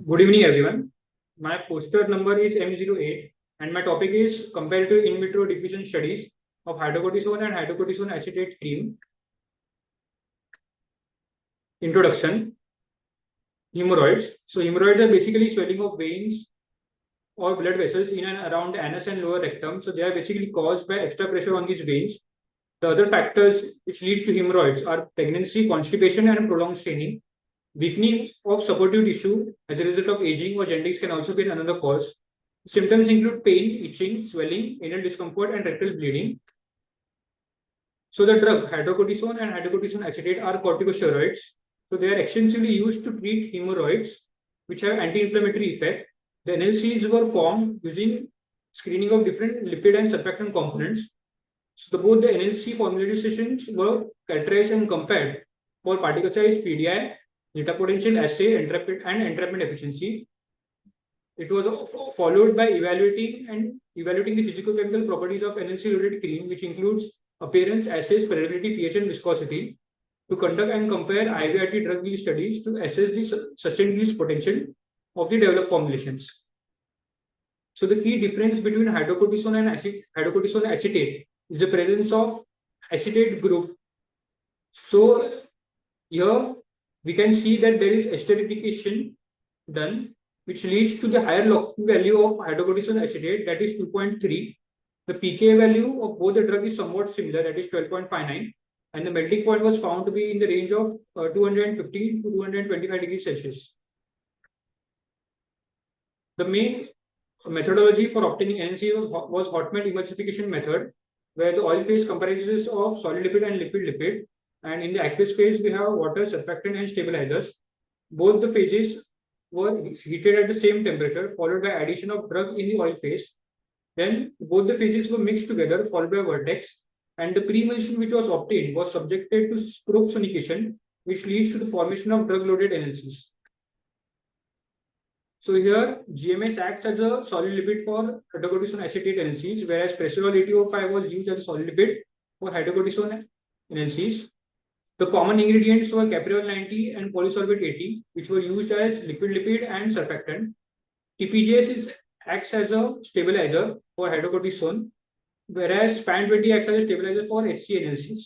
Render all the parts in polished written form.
Good evening, everyone. My poster number is M08, and my topic is comparative in vitro diffusion studies of hydrocortisone and hydrocortisone acetate cream. Introduction. Hemorrhoids. So, hemorrhoids are basically swelling of veins or blood vessels in and around the anus and lower rectum. So, they are basically caused by extra pressure on these veins. The other factors which leads to hemorrhoids are pregnancy, constipation, and prolonged staining. Weakening of supportive tissue as a result of aging or genetics can also be another cause. Symptoms include pain, itching, swelling, anal discomfort, and rectal bleeding. So the drug hydrocortisone and hydrocortisone acetate are corticosteroids. So they are extensively used to treat hemorrhoids, which have anti-inflammatory effect. The NLCs were formed using screening of different lipid and surfactant components. So both the NLC formulations were characterized and compared for particle size, PDI, zeta potential assay, and entrapment efficiency. It was followed by evaluating the physicochemical properties of NLC-loaded cream, which includes appearance, assays, permeability, pH, and viscosity, to conduct and compare IVRT drug release studies to assess the sustained release potential of the developed formulations. So the key difference between hydrocortisone and hydrocortisone acetate is the presence of acetate group. So here we can see that there is esterification done, which leads to the higher locking value of hydrocortisone acetate, that is 2.3. The pK value of both the drug is somewhat similar, that is 12.59, and the melting point was found to be in the range of 215 to 225 degrees Celsius. The main methodology for obtaining NLC was hot melt emulsification method, where the oil phase comprises of solid lipid and lipid, and in the aqueous phase we have water, surfactant, and stabilizers. Both the phases were heated at the same temperature, followed by addition of drug in the oil phase. Then both the phases were mixed together, followed by vertex, and the pre-emulsion which was obtained was subjected to probe sonication, which leads to the formation of drug-loaded NLCs. So here, GMS acts as a solid lipid for hydrocortisone acetate NLCs, whereas Preserol 8005 was used as a solid lipid for hydrocortisone NLCs. The common ingredients were capriol 90 and polysorbate 80, which were used as liquid lipid and surfactant. TPGS acts as a stabilizer for hydrocortisone, whereas SPAN 20 acts as a stabilizer for HCA NLCs.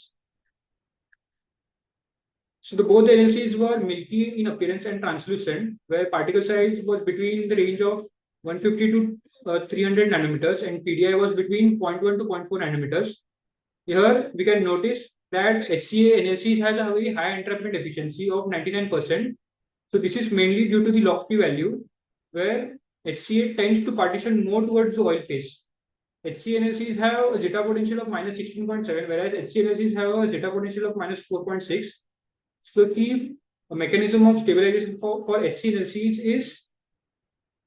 So both the NLCs were milky in appearance and translucent, where particle size was between the range of 150 to 300 nanometers, and PDI was between 0.1 to 0.4 nanometers. Here we can notice that HCA NLCs has a very high entrapment efficiency of 99%. So this is mainly due to the log P value, where HCA tends to partition more towards the oil phase. HCA NLCs have a zeta potential of minus 16.7, whereas HCA NLCs have a zeta potential of minus 4.6. So the key mechanism of stabilization for HCA NLCs is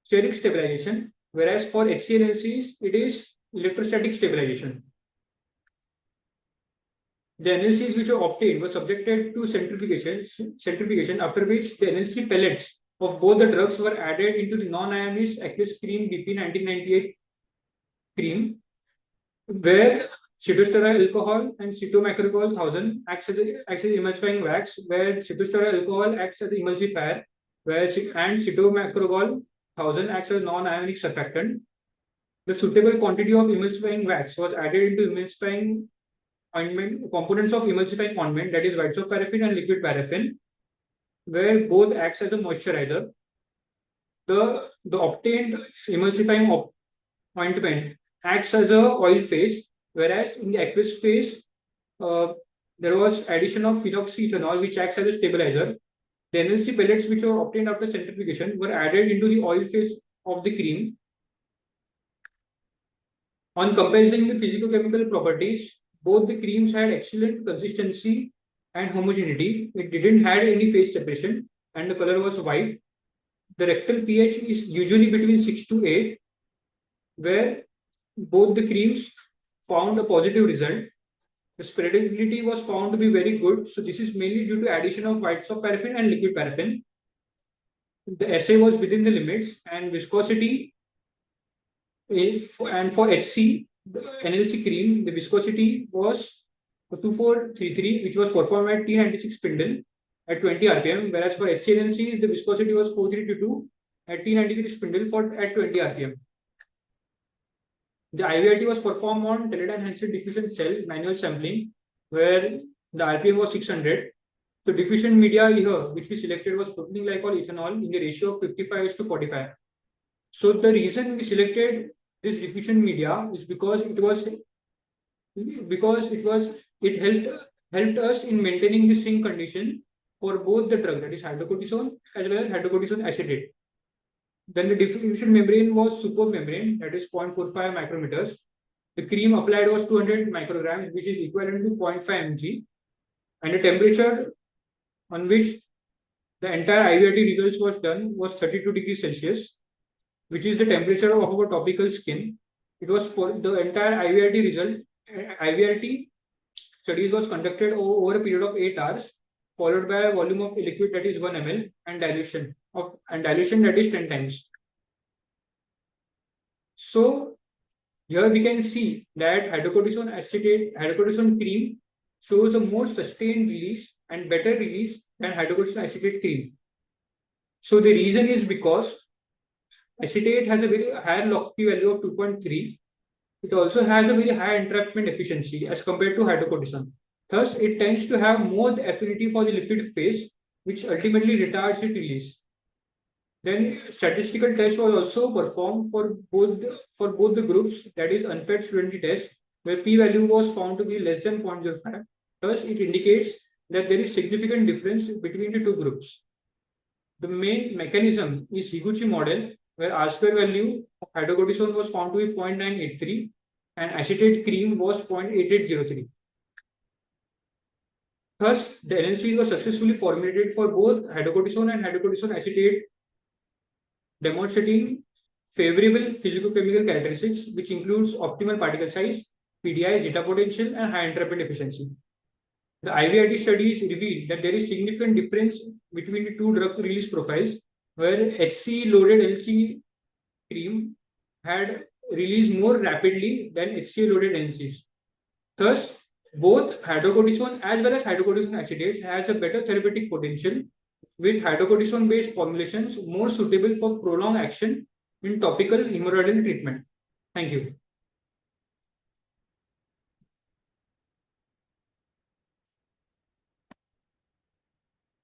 steric stabilization, whereas for HCA NLCs it is electrostatic stabilization. The NLCs which were obtained were subjected to centrifugation, after which the NLC pellets of both the drugs were added into the non-ionized aqueous cream BP 1998 cream, where cetosterol alcohol and cetomacrocol 1000 acts as emulsifying wax, where cetosterol alcohol acts as an emulsifier, and cetomacrocol 1000 acts as non-ionic surfactant. The suitable quantity of emulsifying wax was added into emulsifying ointment, components of emulsifying ointment, that is white soap paraffin and liquid paraffin, where both acts as a moisturizer. The obtained emulsifying ointment acts as a oil phase, whereas in the aqueous phase, there was addition of phenoxyethanol, which acts as a stabilizer. The NLC pellets which were obtained after centrifugation were added into the oil phase of the cream. On comparing the physicochemical properties, both the creams had excellent consistency and homogeneity. It didn't have any phase separation, and the color was white. The rectal pH is usually between 6 to 8, where both the creams found a positive result. The spreadability was found to be very good. So this is mainly due to addition of white soap paraffin and liquid paraffin. The assay was within the limits, and viscosity, and for HC, the NLC cream, the viscosity was 2433, which was performed at T96 spindle at 20 rpm, whereas for HCNLCs, the viscosity was 4322 at T93 spindle for at 20 rpm. The IVRT was performed on Teledyne diffusion cell manual sampling, where the RPM was 600. So diffusion media here, which we selected, was propylene glycol ethanol in the ratio of 55:45. So the reason we selected this diffusion media is because it helped us in maintaining the sink condition for both the drug, that is hydrocortisone as well as hydrocortisone acetate. Then the diffusion membrane was superb membrane, that is 0.45 micrometers. The cream applied was 200 micrograms, which is equivalent to 0.5 mg. And the temperature on which the entire IVRT results was done was 32 degrees Celsius, which is the temperature of our topical skin. It was for the entire IVRT studies was conducted over a period of 8 hours, followed by a volume of liquid that is 1 ml and dilution that is 10 times. So here we can see that hydrocortisone cream shows a more sustained release and better release than hydrocortisone acetate cream. So the reason is because acetate has a very higher locality value of 2.3. It also has a very high entrapment efficiency as compared to hydrocortisone. Thus, it tends to have more affinity for the lipid phase, which ultimately retards its release. Then statistical test was also performed for both the groups, that is unpaired student test, where p-value was found to be less than 0.05. Thus, it indicates that there is significant difference between the two groups. The main mechanism is Higuchi model, where R-square value of hydrocortisone was found to be 0.983 and acetate cream was 0.8803. Thus, the LNCs were successfully formulated for both hydrocortisone and hydrocortisone acetate, demonstrating favorable physicochemical characteristics, which includes optimal particle size, PDI, zeta potential, and high entrapment efficiency. The IVRT studies revealed that there is significant difference between the two drug release profiles, where HC-loaded LNC cream had released more rapidly than HCl-loaded LNCs. Thus, both hydrocortisone as well as hydrocortisone acetate has a better therapeutic potential, with hydrocortisone-based formulations more suitable for prolonged action in topical hemorrhoidal treatment. Thank you.